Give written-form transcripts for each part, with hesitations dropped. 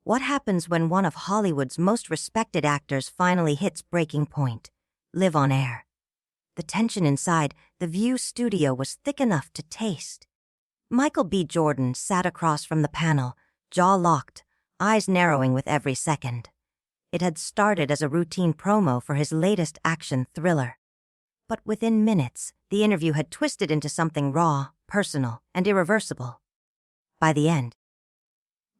What happens when one of Hollywood's most respected actors finally hits breaking point? Live on air. The tension inside the View studio was thick enough to taste. Michael B. Jordan sat across from the panel, jaw locked, eyes narrowing with every second. It had started as a routine promo for his latest action thriller. But within minutes, the interview had twisted into something raw, personal, and irreversible. By the end,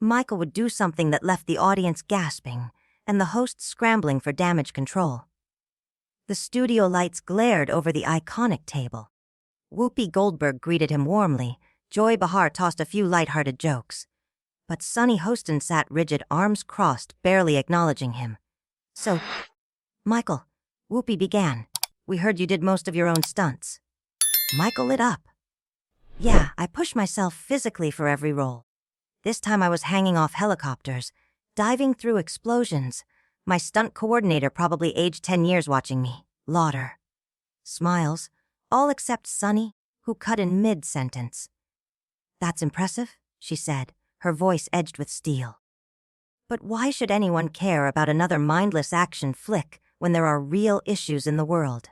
Michael would do something that left the audience gasping and the host scrambling for damage control. The studio lights glared over the iconic table. Whoopi Goldberg greeted him warmly. Joy Behar tossed a few light-hearted jokes. But Sunny Hostin sat rigid, arms crossed, barely acknowledging him. "So, Michael," Whoopi began, "we heard you did most of your own stunts." Michael lit up. "Yeah, I push myself physically for every role. This time I was hanging off helicopters, diving through explosions. My stunt coordinator probably aged 10 years watching me. Lauder." Smiles, all except Sunny, who cut in mid-sentence. "That's impressive," she said, her voice edged with steel. "But why should anyone care about another mindless action flick when there are real issues in the world?"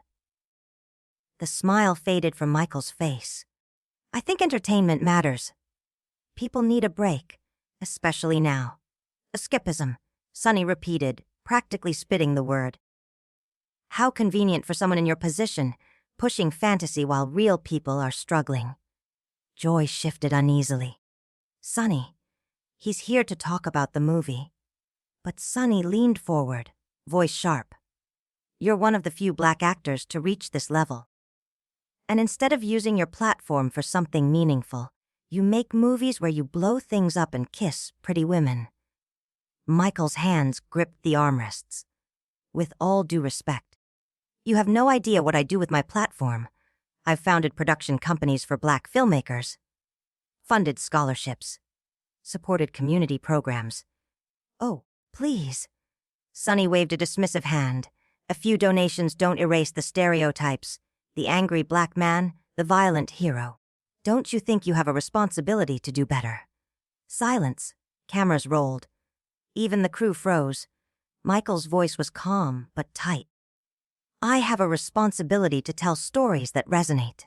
The smile faded from Michael's face. "I think entertainment matters. People need a break, especially now." "Escapism," Sunny repeated, practically spitting the word. "How convenient for someone in your position, pushing fantasy while real people are struggling." Joy shifted uneasily. "Sunny, he's here to talk about the movie." But Sunny leaned forward, voice sharp. "You're one of the few black actors to reach this level. And instead of using your platform for something meaningful, you make movies where you blow things up and kiss pretty women." Michael's hands gripped the armrests. "With all due respect, you have no idea what I do with my platform. I've founded production companies for black filmmakers, funded scholarships, supported community programs." "Oh, please." Sunny waved a dismissive hand. "A few donations don't erase the stereotypes. The angry black man, the violent hero. Don't you think you have a responsibility to do better?" Silence. Cameras rolled. Even the crew froze. Michael's voice was calm but tight. "I have a responsibility to tell stories that resonate.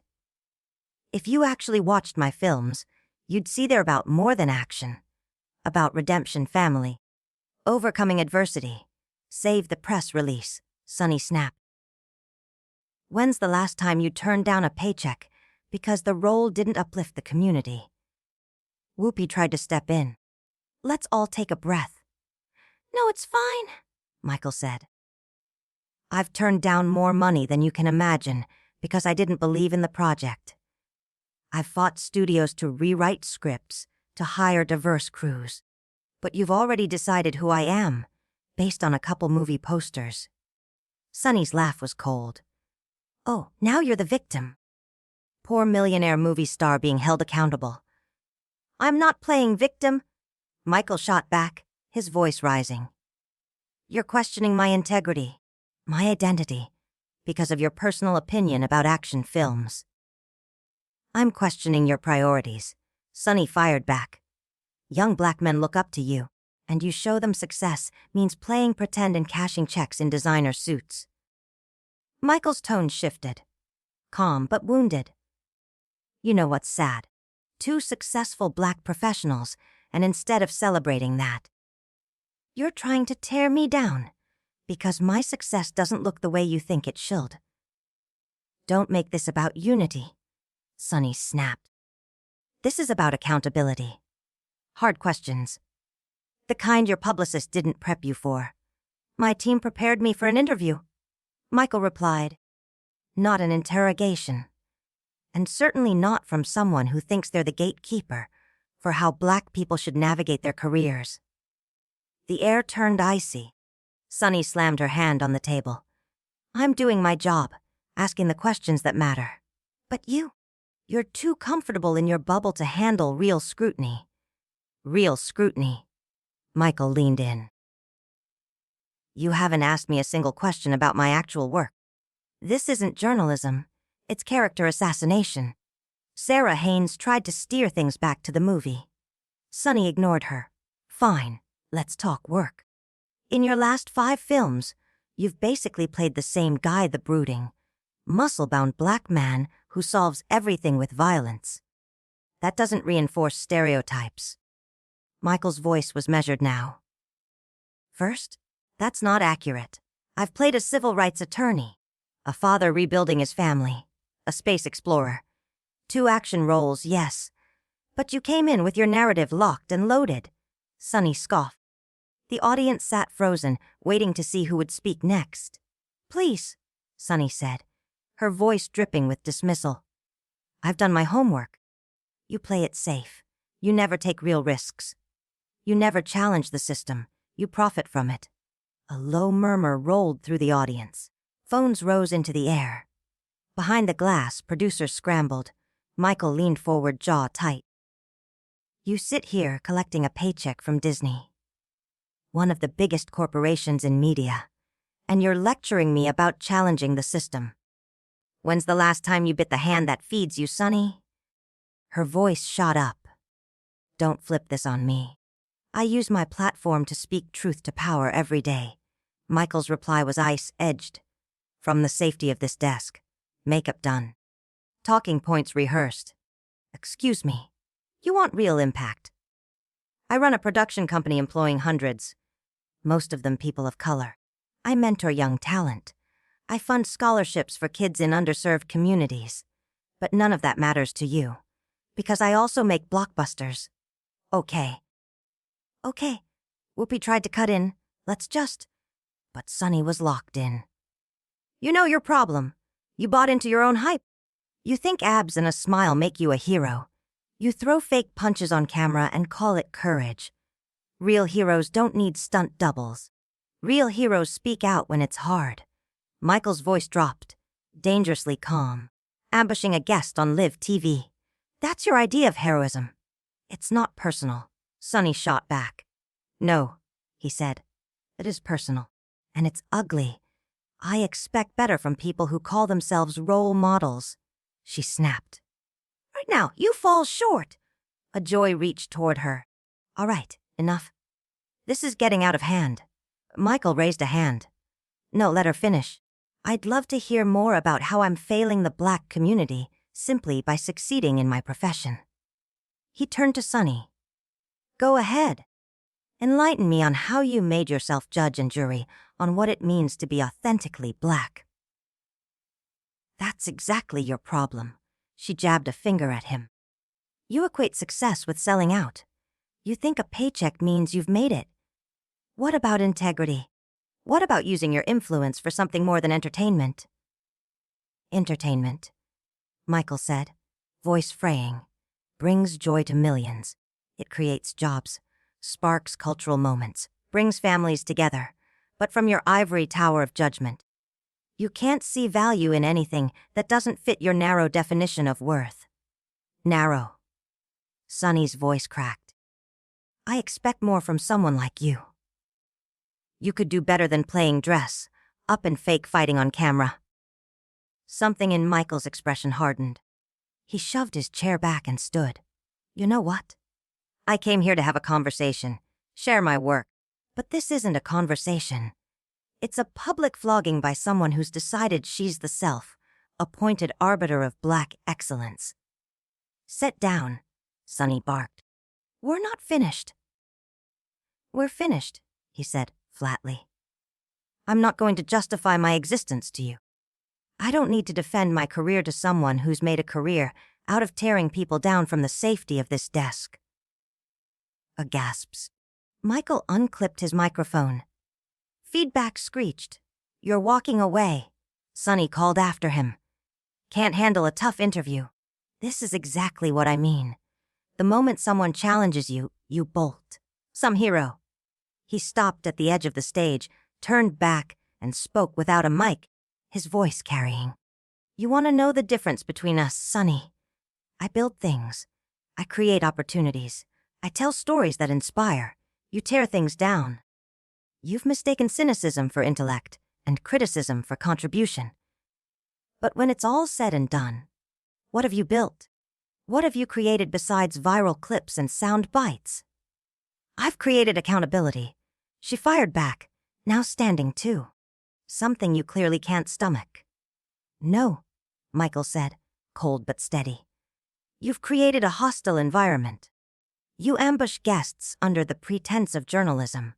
If you actually watched my films, you'd see they're about more than action. About redemption, family, overcoming adversity. Save the press release," Sunny snapped. "When's the last time you turned down a paycheck because the role didn't uplift the community?" Whoopi tried to step in. "Let's all take a breath." "No, it's fine," Michael said. "I've turned down more money than you can imagine because I didn't believe in the project. I've fought studios to rewrite scripts, to hire diverse crews. But you've already decided who I am, based on a couple movie posters." Sunny's laugh was cold. "Oh, now you're the victim. Poor millionaire movie star being held accountable." "I'm not playing victim," Michael shot back, his voice rising. "You're questioning my integrity, my identity, because of your personal opinion about action films." "I'm questioning your priorities," Sunny fired back. "Young black men look up to you, and you show them success means playing pretend and cashing checks in designer suits." Michael's tone shifted, calm but wounded. "You know what's sad? Two successful black professionals, and instead of celebrating that, you're trying to tear me down because my success doesn't look the way you think it should." "Don't make this about unity," Sunny snapped. "This is about accountability. Hard questions. The kind your publicist didn't prep you for. My team prepared me for an interview," Michael replied. "Not an interrogation. And certainly not from someone who thinks they're the gatekeeper for how black people should navigate their careers." The air turned icy. Sunny slammed her hand on the table. "I'm doing my job, asking the questions that matter. But you're too comfortable in your bubble to handle real scrutiny." "Real scrutiny." Michael leaned in. "You haven't asked me a single question about my actual work. This isn't journalism. It's character assassination." Sarah Haynes tried to steer things back to the movie. Sunny ignored her. "Fine. let's talk work. In your last 5 films, you've basically played the same guy, the brooding, muscle-bound black man who solves everything with violence. That doesn't reinforce stereotypes. Michael's voice was measured now. First, that's not accurate. I've played a civil rights attorney, a father rebuilding his family, a space explorer. 2 action roles, yes. But you came in with your narrative locked and loaded. Sunny scoffed. The audience sat frozen, waiting to see who would speak next. Please, Sunny said, her voice dripping with dismissal. I've done my homework. You play it safe. You never take real risks. You never challenge the system. You profit from it. A low murmur rolled through the audience. Phones rose into the air. Behind the glass, producers scrambled. Michael leaned forward, jaw tight. You sit here collecting a paycheck from Disney, one of the biggest corporations in media, and you're lecturing me about challenging the system. When's the last time you bit the hand that feeds you, Sunny? Her voice shot up. Don't flip this on me. I use my platform to speak truth to power every day. Michael's reply was ice-edged. From the safety of this desk. Makeup done. Talking points rehearsed. Excuse me. You want real impact? I run a production company employing hundreds, most of them people of color. I mentor young talent. I fund scholarships for kids in underserved communities. But none of that matters to you, because I also make blockbusters. Okay. Whoopi tried to cut in. Let's just... But Sunny was locked in. You know your problem. You bought into your own hype. You think abs and a smile make you a hero. You throw fake punches on camera and call it courage. Real heroes don't need stunt doubles. Real heroes speak out when it's hard. Michael's voice dropped, dangerously calm, ambushing a guest on live TV. That's your idea of heroism. It's not personal. Sunny shot back. No, he said. It is personal. And it's ugly. I expect better from people who call themselves role models. She snapped. Right now, you fall short. A joy reached toward her. All right, enough. This is getting out of hand. Michael raised a hand. No, let her finish. I'd love to hear more about how I'm failing the black community simply by succeeding in my profession. He turned to Sunny. Go ahead. Enlighten me on how you made yourself judge and jury on what it means to be authentically black. That's exactly your problem. She jabbed a finger at him. You equate success with selling out. You think a paycheck means you've made it. What about integrity? What about using your influence for something more than entertainment? Entertainment, Michael said, voice fraying, brings joy to millions. It creates jobs, sparks cultural moments, brings families together, but from your ivory tower of judgment. You can't see value in anything that doesn't fit your narrow definition of worth. Narrow. Sunny's voice cracked. I expect more from someone like you. You could do better than playing dress, up and fake fighting on camera. Something in Michael's expression hardened. He shoved his chair back and stood. You know what? I came here to have a conversation, share my work. But this isn't a conversation. It's a public flogging by someone who's decided she's the self-appointed arbiter of black excellence. Sit down, Sunny barked. We're not finished. We're finished, he said flatly. I'm not going to justify my existence to you. I don't need to defend my career to someone who's made a career out of tearing people down from the safety of this desk. A gasps. Michael unclipped his microphone. Feedback screeched. You're walking away, Sunny called after him. Can't handle a tough interview. This is exactly what I mean. The moment someone challenges you, you bolt. Some hero. He stopped at the edge of the stage, turned back, and spoke without a mic, his voice carrying. You want to know the difference between us, Sunny? I build things. I create opportunities. I tell stories that inspire. You tear things down. You've mistaken cynicism for intellect and criticism for contribution. But when it's all said and done, what have you built? What have you created besides viral clips and sound bites? I've created accountability. She fired back, now standing too. Something you clearly can't stomach. No, Michael said, cold but steady. You've created a hostile environment. You ambush guests under the pretense of journalism.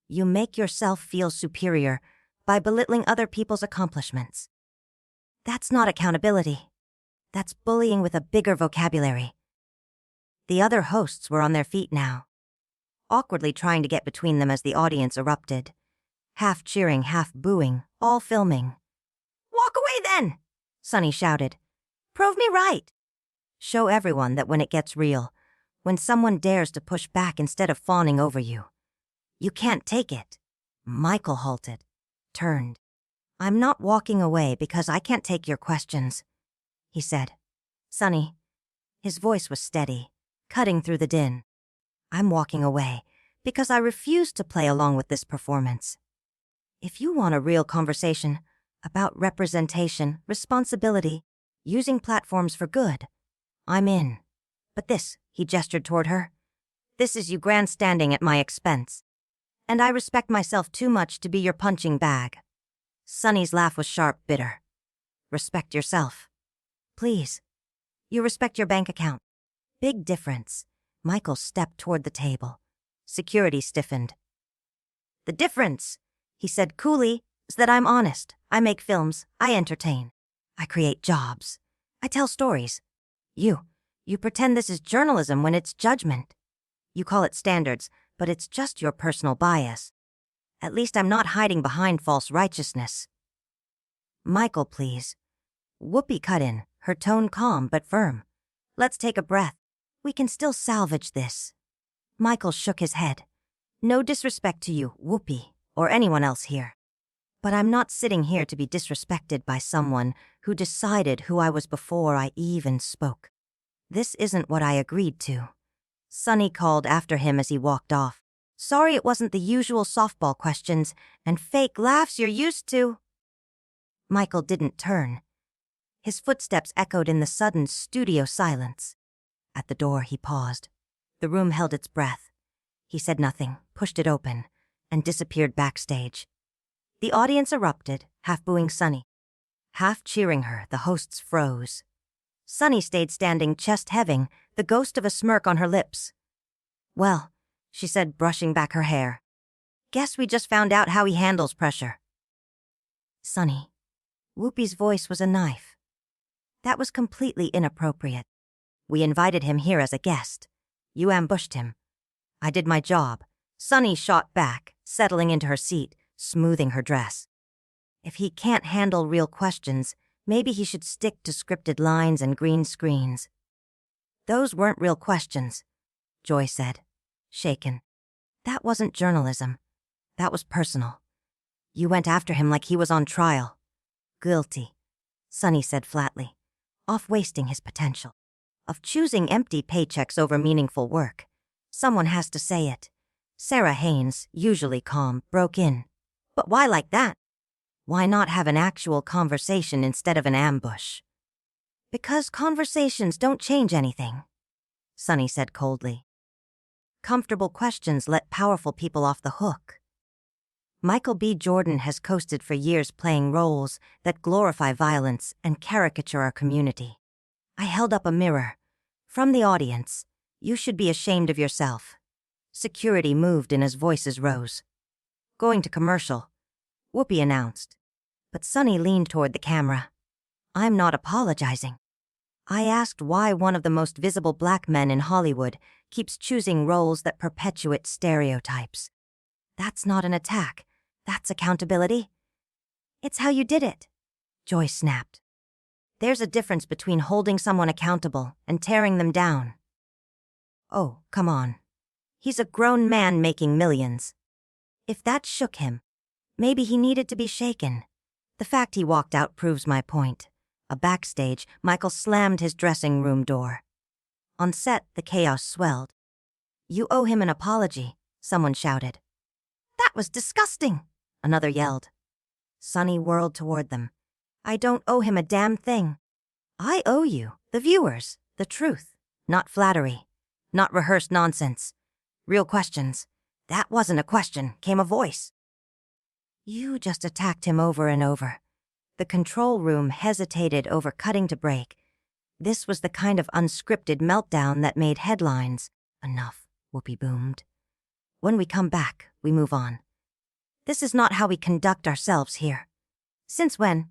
You make yourself feel superior by belittling other people's accomplishments. That's not accountability. That's bullying with a bigger vocabulary. The other hosts were on their feet now, awkwardly trying to get between them as the audience erupted. Half cheering, half booing, all filming. "Walk away then!" Sunny shouted. "Prove me right." Show everyone that when it gets real, when someone dares to push back instead of fawning over you, you can't take it. Michael halted, turned. "I'm not walking away because I can't take your questions," he said. "Sunny," his voice was steady, cutting through the din. "I'm walking away because I refuse to play along with this performance. If you want a real conversation about representation, responsibility, using platforms for good, I'm in. But this," he gestured toward her, "this is you grandstanding at my expense. And I respect myself too much to be your punching bag." Sunny's laugh was sharp, bitter. "Respect yourself. Please. You respect your bank account." Big difference. Michael stepped toward the table. Security stiffened. "The difference," he said coolly, "is that I'm honest. I make films. I entertain. I create jobs. I tell stories. You pretend this is journalism when it's judgment. You call it standards, but it's just your personal bias. At least I'm not hiding behind false righteousness." "Michael, please." Whoopi cut in, her tone calm but firm. "Let's take a breath. We can still salvage this." Michael shook his head. "No disrespect to you, Whoopi, or anyone else here. But I'm not sitting here to be disrespected by someone who decided who I was before I even spoke. This isn't what I agreed to." Sunny called after him as he walked off. "Sorry it wasn't the usual softball questions and fake laughs you're used to." Michael didn't turn. His footsteps echoed in the sudden studio silence. At the door, he paused. The room held its breath. He said nothing, pushed it open, and disappeared backstage. The audience erupted, half booing Sunny. Half cheering her, the hosts froze. Sunny stayed standing, chest heaving, the ghost of a smirk on her lips. "Well," she said, brushing back her hair, "guess we just found out how he handles pressure." "Sunny." Whoopi's voice was a knife. "That was completely inappropriate. We invited him here as a guest. You ambushed him. I did my job." Sunny shot back, settling into her seat, smoothing her dress. "If he can't handle real questions, maybe he should stick to scripted lines and green screens." "Those weren't real questions," Joy said, shaken. "That wasn't journalism. That was personal. You went after him like he was on trial." "Guilty," Sunny said flatly, "of wasting his potential, of choosing empty paychecks over meaningful work. Someone has to say it." Sarah Haynes, usually calm, broke in. "But why like that? Why not have an actual conversation instead of an ambush?" "Because conversations don't change anything," Sunny said coldly. "Comfortable questions let powerful people off the hook." Michael B. Jordan has coasted for years playing roles that glorify violence and caricature our community. I held up a mirror. From the audience, "You should be ashamed of yourself." Security moved and as voices rose. "Going to commercial," Whoopi announced. But Sunny leaned toward the camera. "I'm not apologizing. I asked why one of the most visible black men in Hollywood keeps choosing roles that perpetuate stereotypes. That's not an attack. That's accountability." "It's how you did it," Joy snapped. "There's a difference between holding someone accountable and tearing them down." "Oh, come on. He's a grown man making millions. If that shook him, maybe he needed to be shaken. The fact he walked out proves my point." Backstage, Michael slammed his dressing room door. On set, the chaos swelled. "You owe him an apology," someone shouted. "That was disgusting," another yelled. Sunny whirled toward them. "I don't owe him a damn thing. I owe you, the viewers, the truth, not flattery, not rehearsed nonsense. Real questions. That wasn't a question, came a voice. You just attacked him over and over. The control room hesitated over cutting to break. This was the kind of unscripted meltdown that made headlines. Enough, Whoopi boomed. When we come back, we move on. This is not how we conduct ourselves here. Since when?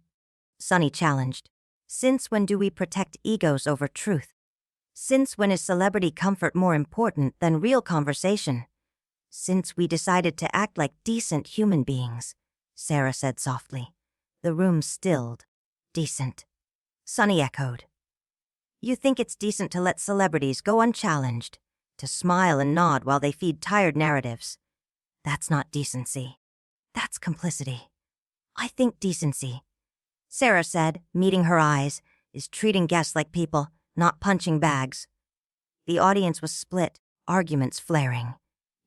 Sunny challenged. Since when do we protect egos over truth? Since when is celebrity comfort more important than real conversation? Since we decided to act like decent human beings, Sarah said softly. The room stilled. Decent. Sunny echoed. You think it's decent to let celebrities go unchallenged, to smile and nod while they feed tired narratives. That's not decency. That's complicity. I think decency, Sarah said, meeting her eyes, is treating guests like people, not punching bags. The audience was split, arguments flaring.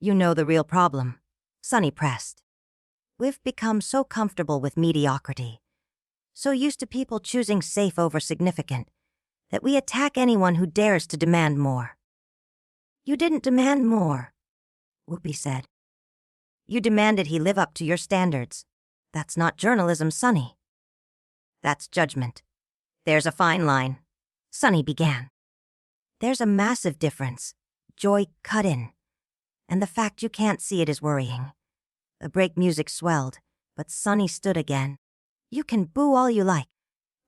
You know the real problem, Sunny pressed. We've become so comfortable with mediocrity, so used to people choosing safe over significant, that we attack anyone who dares to demand more. You didn't demand more, Whoopi said. You demanded he live up to your standards. That's not journalism, Sunny. That's judgment. There's a fine line, Sunny began. There's a massive difference. Joy cut in. And the fact you can't see it is worrying. The break music swelled, but Sunny stood again. You can boo all you like,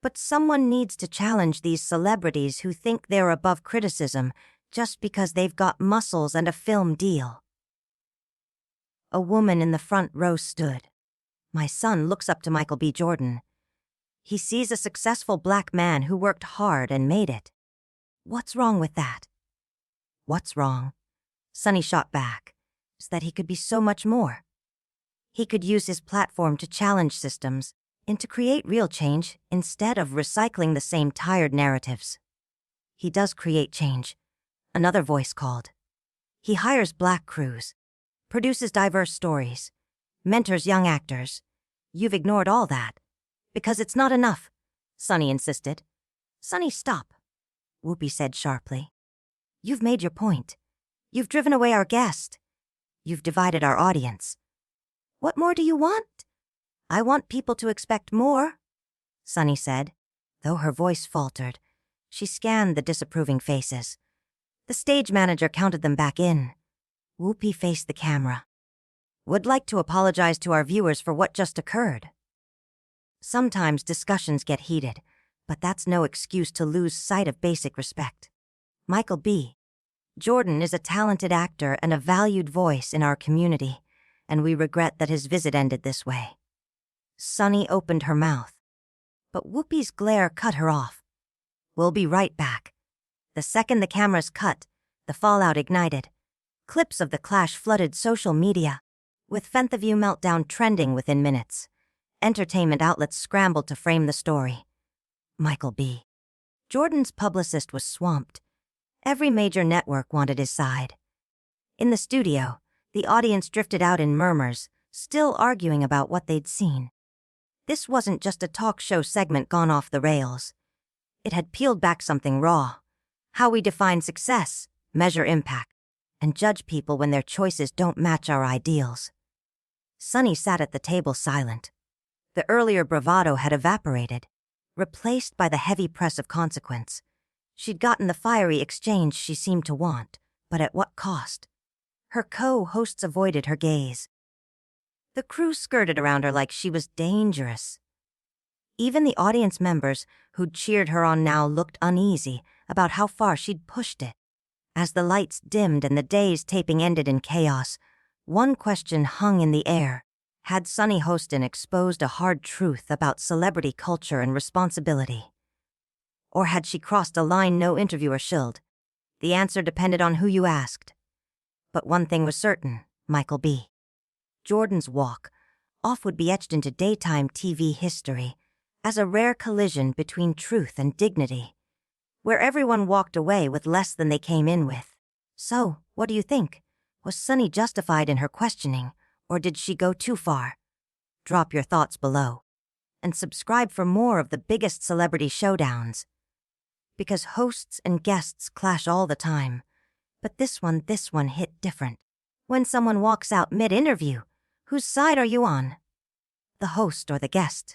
but someone needs to challenge these celebrities who think they're above criticism just because they've got muscles and a film deal. A woman in the front row stood. My son looks up to Michael B. Jordan. He sees a successful black man who worked hard and made it. What's wrong with that? What's wrong? Sunny shot back. Is that he could be so much more. He could use his platform to challenge systems and to create real change instead of recycling the same tired narratives. He does create change, another voice called. He hires black crews, produces diverse stories, mentors young actors. You've ignored all that. Because it's not enough, Sunny insisted. Sunny, stop, Whoopi said sharply. You've made your point. You've driven away our guest. You've divided our audience. What more do you want? I want people to expect more, Sunny said. Though her voice faltered, she scanned the disapproving faces. The stage manager counted them back in. Whoopi faced the camera. Would like to apologize to our viewers for what just occurred. Sometimes discussions get heated, but that's no excuse to lose sight of basic respect. Michael B. Jordan is a talented actor and a valued voice in our community, and we regret that his visit ended this way. Sunny opened her mouth, but Whoopi's glare cut her off. We'll be right back. The second the cameras cut, the fallout ignited. Clips of the clash flooded social media, with Fentheview meltdown trending within minutes. Entertainment outlets scrambled to frame the story. Michael B. Jordan's publicist was swamped. Every major network wanted his side. In the studio, the audience drifted out in murmurs, still arguing about what they'd seen. This wasn't just a talk show segment gone off the rails. It had peeled back something raw. How we define success, measure impact, and judge people when their choices don't match our ideals. Sunny sat at the table silent. The earlier bravado had evaporated, replaced by the heavy press of consequence. She'd gotten the fiery exchange she seemed to want, but at what cost? Her co-hosts avoided her gaze. The crew skirted around her like she was dangerous. Even the audience members who'd cheered her on now looked uneasy about how far she'd pushed it. As the lights dimmed and the day's taping ended in chaos, one question hung in the air. Had Sunny Hostin exposed a hard truth about celebrity culture and responsibility? Or had she crossed a line no interviewer shilled? The answer depended on who you asked. But one thing was certain, Michael B. Jordan's walk off would be etched into daytime TV history as a rare collision between truth and dignity, where everyone walked away with less than they came in with. So, what do you think? Was Sunny justified in her questioning, or did she go too far? Drop your thoughts below. And subscribe for more of the biggest celebrity showdowns. Because hosts and guests clash all the time. But this one hit different. When someone walks out mid-interview, whose side are you on? The host or the guest?